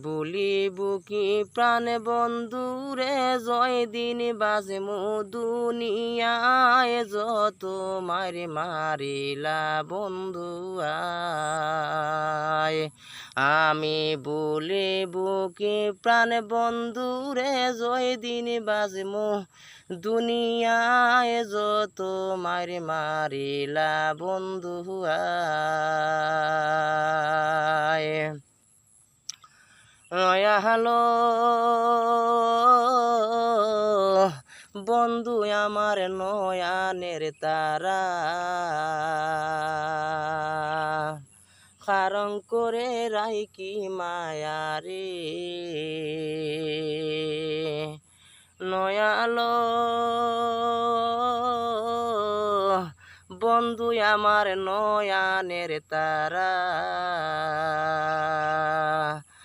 বলিব কি প্রাণ বন্ধুরে জয় দিন বাজমু দুনিয়ায় যত মারি মারিলা বন্ধু আয়। আমি বলিব কি প্রাণ বন্ধুরে জয় দিন বাজমু দুনিয়ায় যত মারি মারিলা বন্ধু আয়। নয়া হলো বন্ধু আমার নয়ানের তারা, খারং করে রাইকি মায়ারে নয়ালো বন্ধু আমার নয়ানের তারা।